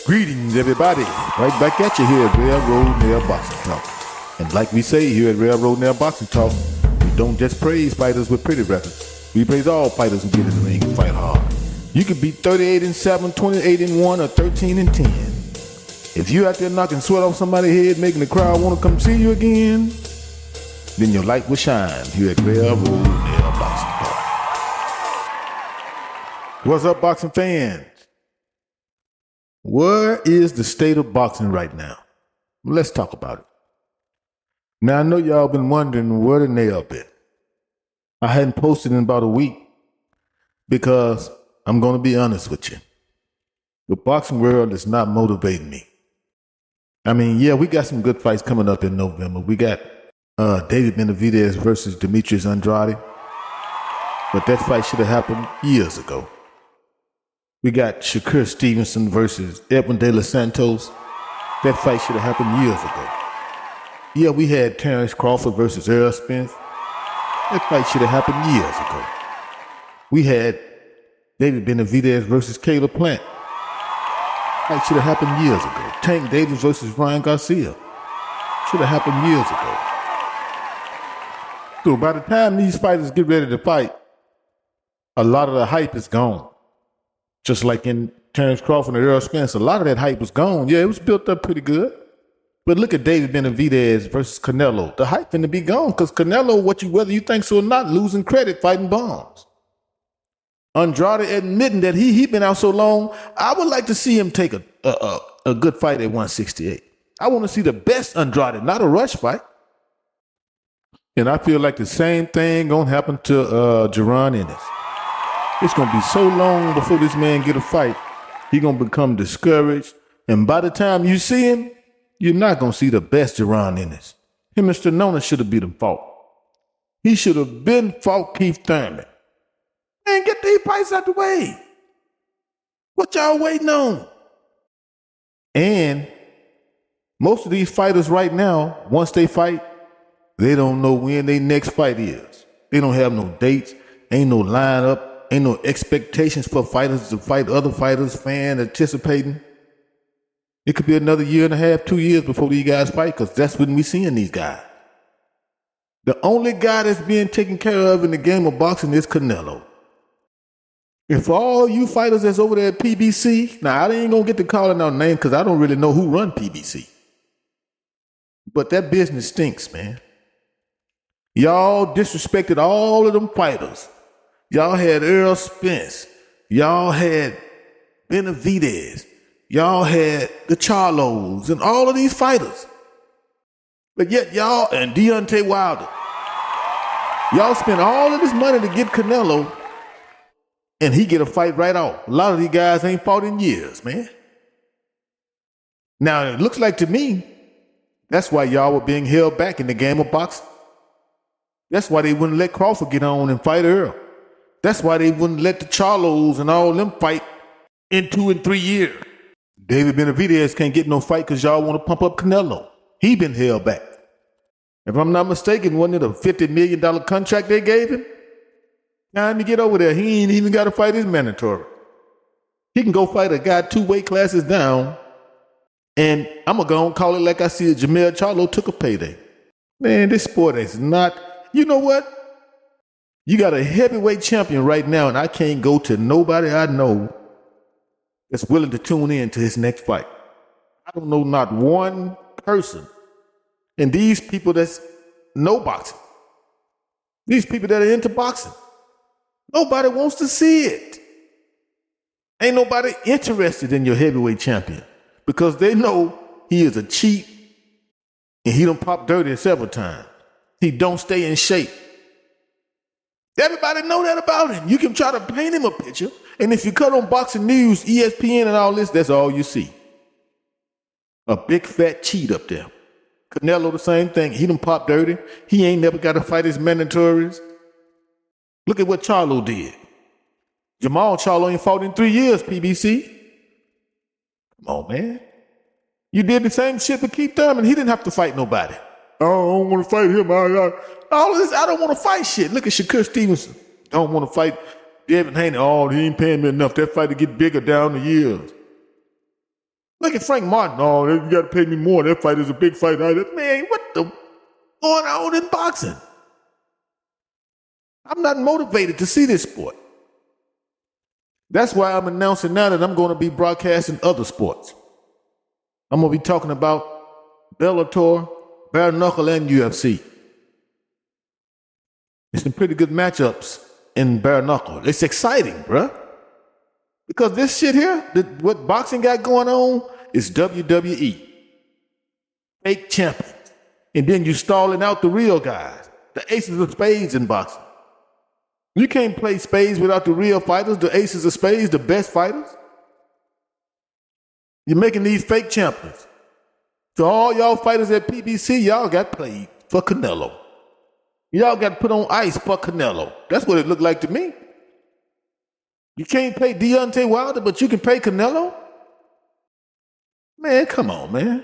Greetings, everybody. Right back at you here at Railroad Nail Boxing Talk. And like we say here at Railroad Nail Boxing Talk, we don't just praise fighters with pretty records. We praise all fighters who get in the ring and fight hard. You could be 38-7, 28-1, or 13-10. If you out there knocking sweat off somebody's head, making the crowd want to come see you again, then your light will shine here at Railroad Nail Boxing Talk. What's up, boxing fans? Where is the state of boxing right now? Let's talk about it. Now, I know y'all been wondering where the nail been. I hadn't posted in about a week because I'm going to be honest with you. The boxing world is not motivating me. I mean, yeah, we got some good fights coming up in November. We got David Benavidez versus Demetrius Andrade. But that fight should have happened years ago. We got Shakur Stevenson versus Edwin De Los Santos. That fight should have happened years ago. Yeah, we had Terrence Crawford versus Errol Spence. That fight should have happened years ago. We had David Benavidez versus Caleb Plant. That should have happened years ago. Tank Davis versus Ryan Garcia. Should have happened years ago. So by the time these fighters get ready to fight, a lot of the hype is gone. Just like in Terrence Crawford and Errol Spence, a lot of that hype was gone. Yeah, it was built up pretty good. But look at David Benavidez versus Canelo. The hype finna be gone because Canelo, whether you think so or not, losing credit fighting bombs. Andrade admitting that he been out so long, I would like to see him take a good fight at 168. I want to see the best Andrade, not a rush fight. And I feel like the same thing gonna happen to Jaron Ennis. It's going to be so long before this man get a fight. He going to become discouraged. And by the time you see him, you're not going to see the best Jaron Ennis. Him and Sternona should have beat him fought. He should have been fought Keith Thurman. Man, get these fights out the way. What y'all waiting on? And most of these fighters right now, once they fight, they don't know when their next fight is. They don't have no dates. Ain't no lineup. Ain't no expectations for fighters to fight other fighters, fans anticipating. It could be another year and a half, 2 years before these guys fight, because that's when we seeing these guys. The only guy that's being taken care of in the game of boxing is Canelo. And for all you fighters that's over there at PBC, now I ain't gonna get to calling out names because I don't really know who run PBC. But that business stinks, man. Y'all disrespected all of them fighters. Y'all had Errol Spence. Y'all had Benavidez. Y'all had the Charlos and all of these fighters. But yet y'all, and Deontay Wilder, y'all spent all of this money to get Canelo and he get a fight right off. A lot of these guys ain't fought in years, man. Now, it looks like to me, that's why y'all were being held back in the game of boxing. That's why they wouldn't let Crawford get on and fight Earl. That's why they wouldn't let the Charlos and all them fight in 2 and 3 years. David Benavidez can't get no fight because y'all want to pump up Canelo. He been held back. If I'm not mistaken, wasn't it a $50 million contract they gave him? Time to get over there. He ain't even got to fight his mandatory. He can go fight a guy 2 weight classes down, and I'm going to go and call it like I see it. Jermell Charlo took a payday. Man, this sport is not, you know what? You got a heavyweight champion right now, and I can't go to nobody I know that's willing to tune in to his next fight. I don't know not one person. And these people that's know boxing, these people that are into boxing, nobody wants to see it. Ain't nobody interested in your heavyweight champion because they know he is a cheat and he done popped dirty several times. He don't stay in shape. Everybody know that about him. You can try to paint him a picture, and if you cut on Boxing News, ESPN, and all this, that's all you see. A big fat cheat up there. Canelo, the same thing. He done popped dirty. He ain't never got to fight his mandatories. Look at what Charlo did. Jamal Charlo ain't fought in 3 years, PBC. Come on, man. You did the same shit with Keith Thurman. He didn't have to fight nobody. I don't want to fight him. All of this, I don't want to fight shit. Look at Shakur Stevenson. Don't want to fight Devin Haney. Oh, he ain't paying me enough. That fight to get bigger down the years. Look at Frank Martin. Oh, you got to pay me more. That fight is a big fight. Man, what the going on in boxing? I'm not motivated to see this sport. That's why I'm announcing now that I'm going to be broadcasting other sports. I'm going to be talking about Bellator, bare knuckle, and UFC. There's some pretty good matchups in bare knuckle. It's exciting, bruh. Because this shit here, what boxing got going on, is WWE. Fake champions. And then you stalling out the real guys, the aces of spades in boxing. You can't play spades without the real fighters, the aces of spades, the best fighters. You're making these fake champions. So all y'all fighters at PBC, y'all got played for Canelo. Y'all got put on ice for Canelo. That's what it looked like to me. You can't pay Deontay Wilder, but you can pay Canelo? Man, come on, man.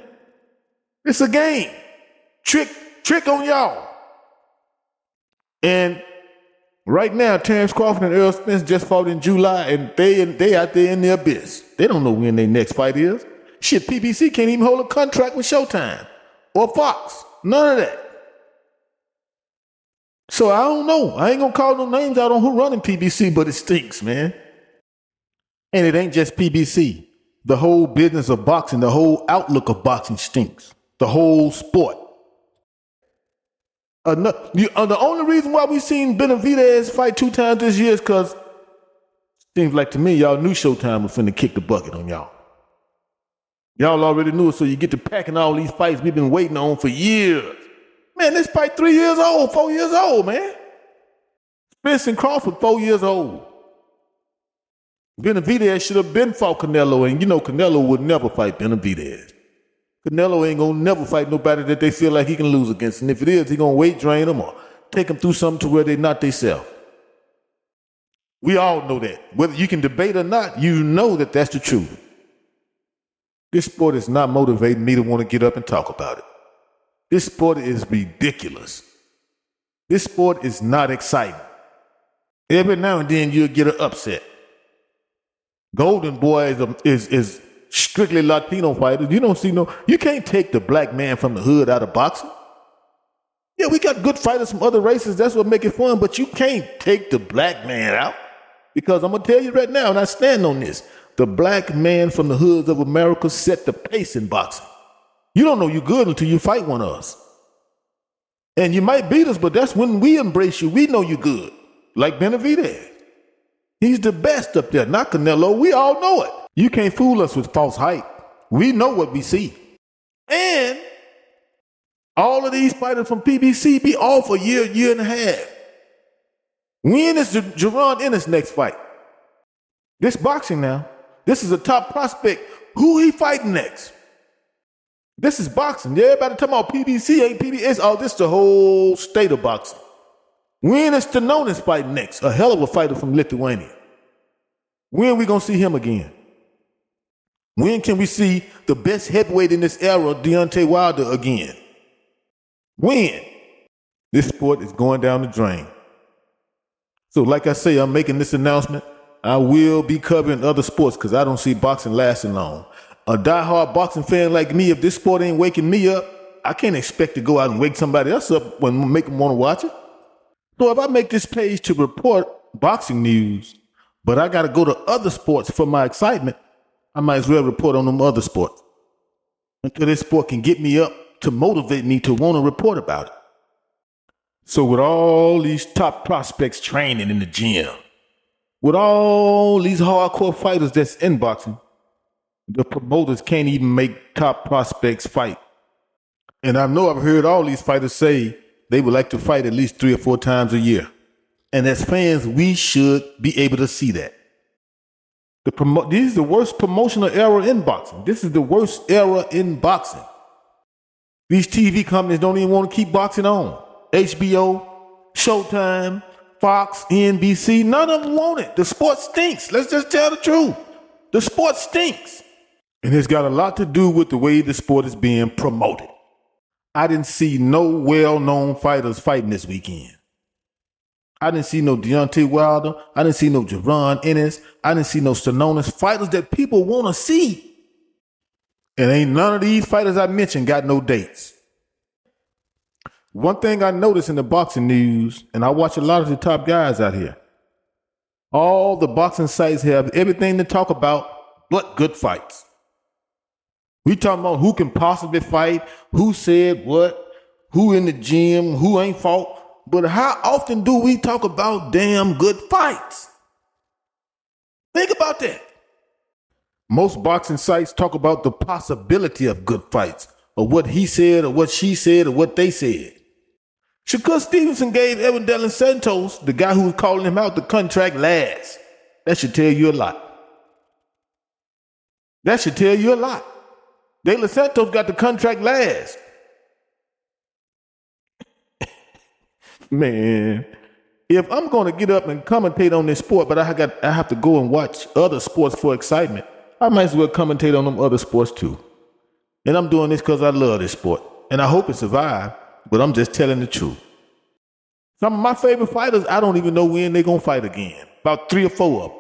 It's a game. Trick on y'all. And right now, Terence Crawford and Errol Spence just fought in July, and they out there in the abyss. They don't know when their next fight is. Shit, PBC can't even hold a contract with Showtime or Fox. None of that. So I don't know. I ain't gonna call no names out on who running PBC, but it stinks, man. And it ain't just PBC. The whole business of boxing, the whole outlook of boxing stinks. The whole sport. The only reason why we seen Benavidez fight 2 times this year is because seems like to me y'all knew Showtime was finna kick the bucket on y'all. Y'all already knew it, so you get to packing all these fights we've been waiting on for years. Man, this fight 3 years old, 4 years old, man. Spence and Crawford, 4 years old. Benavidez should have been fought Canelo, and you know Canelo would never fight Benavidez. Canelo ain't gonna never fight nobody that they feel like he can lose against. And if it is, he gonna weight drain them or take them through something to where they not themselves. We all know that. Whether you can debate or not, you know that that's the truth. This sport is not motivating me to want to get up and talk about it. This sport is ridiculous. This sport is not exciting. Every now and then you'll get an upset. Golden Boy is strictly Latino fighters. You can't take the black man from the hood out of boxing. Yeah, we got good fighters from other races. That's what make it fun. But you can't take the black man out. Because I'm going to tell you right now, and I stand on this, the black man from the hoods of America set the pace in boxing. You don't know you're good until you fight one of us. And you might beat us, but that's when we embrace you. We know you're good. Like Benavidez. He's the best up there, not Canelo. We all know it. You can't fool us with false hype. We know what we see. And all of these fighters from PBC be off a year and a half. When is Jaron Ennis' next fight? This boxing now. This is a top prospect. Who he fighting next? This is boxing. Everybody talking about PBC, ain't PBS. Oh, this is the whole state of boxing. When is Stanonis fighting next? A hell of a fighter from Lithuania. When are we going to see him again? When can we see the best heavyweight in this era, Deontay Wilder, again? When? This sport is going down the drain. So like I say, I'm making this announcement. I will be covering other sports because I don't see boxing lasting long. A diehard boxing fan like me, if this sport ain't waking me up, I can't expect to go out and wake somebody else up and make them want to watch it. So if I make this page to report boxing news, but I got to go to other sports for my excitement, I might as well report on them other sports until this sport can get me up to motivate me to want to report about it. So with all these top prospects training in the gym, with all these hardcore fighters that's in boxing, the promoters can't even make top prospects fight. And I know I've heard all these fighters say they would like to fight at least 3 or 4 times a year. And as fans, we should be able to see that. This is the worst promotional era in boxing. This is the worst era in boxing. These TV companies don't even want to keep boxing on. HBO, Showtime, Fox, NBC, none of them want it. The sport stinks. Let's just tell the truth. The sport stinks. And it's got a lot to do with the way the sport is being promoted. I didn't see no well-known fighters fighting this weekend. I didn't see no Deontay Wilder. I didn't see no Jaron Ennis. I didn't see no Stanonis. Fighters that people want to see. And ain't none of these fighters I mentioned got no dates. One thing I notice in the boxing news, and I watch a lot of the top guys out here, all the boxing sites have everything to talk about but good fights. We talking about who can possibly fight, who said what, who in the gym, who ain't fought. But how often do we talk about damn good fights? Think about that. Most boxing sites talk about the possibility of good fights, or what he said, or what she said, or what they said. Shakur Stevenson gave Evan Dellin Santos, the guy who was calling him out, the contract last. That should tell you a lot. That should tell you a lot. De Los Santos got the contract last. Man, if I'm going to get up and commentate on this sport, but I have to go and watch other sports for excitement, I might as well commentate on them other sports too. And I'm doing this because I love this sport. And I hope it survives, but I'm just telling the truth. Some of my favorite fighters, I don't even know when they're going to fight again. About 3 or 4 of them.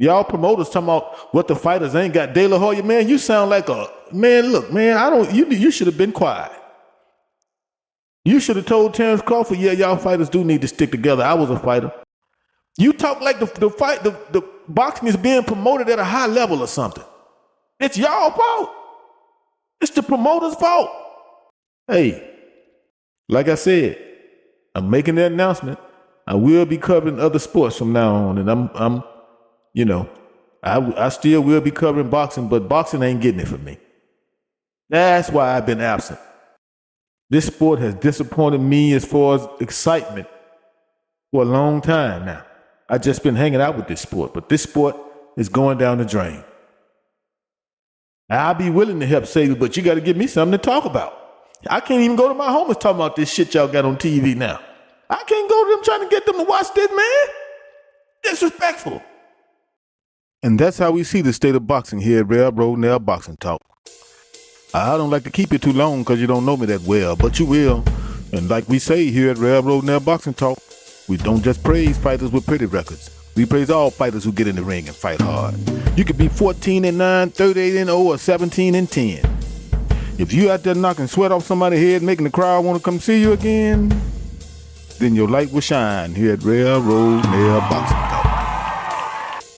Y'all promoters talking about what the fighters ain't got. De La Hoya, man, you sound like a, man, look, man, you should have been quiet. You should have told Terrence Crawford, yeah, y'all fighters do need to stick together. I was a fighter. You talk like the boxing is being promoted at a high level or something. It's y'all fault. It's the promoter's fault. Hey, like I said, I'm making that announcement. I will be covering other sports from now on, and I still will be covering boxing, but boxing ain't getting it for me. That's why I've been absent. This sport has disappointed me as far as excitement for a long time now. I've just been hanging out with this sport, but this sport is going down the drain. I'll be willing to help save it, but you got to give me something to talk about. I can't even go to my homies talking about this shit y'all got on TV now. I can't go to them trying to get them to watch this, man. Disrespectful. And that's how we see the state of boxing here at Railroad Nail Boxing Talk. I don't like to keep it too long because you don't know me that well, but you will. And like we say here at Railroad Nail Boxing Talk, we don't just praise fighters with pretty records. We praise all fighters who get in the ring and fight hard. You could be 14-9, 38-0, or 17-10. If you out there knocking sweat off somebody's head, making the crowd want to come see you again, then your light will shine here at Railroad Nail Boxing.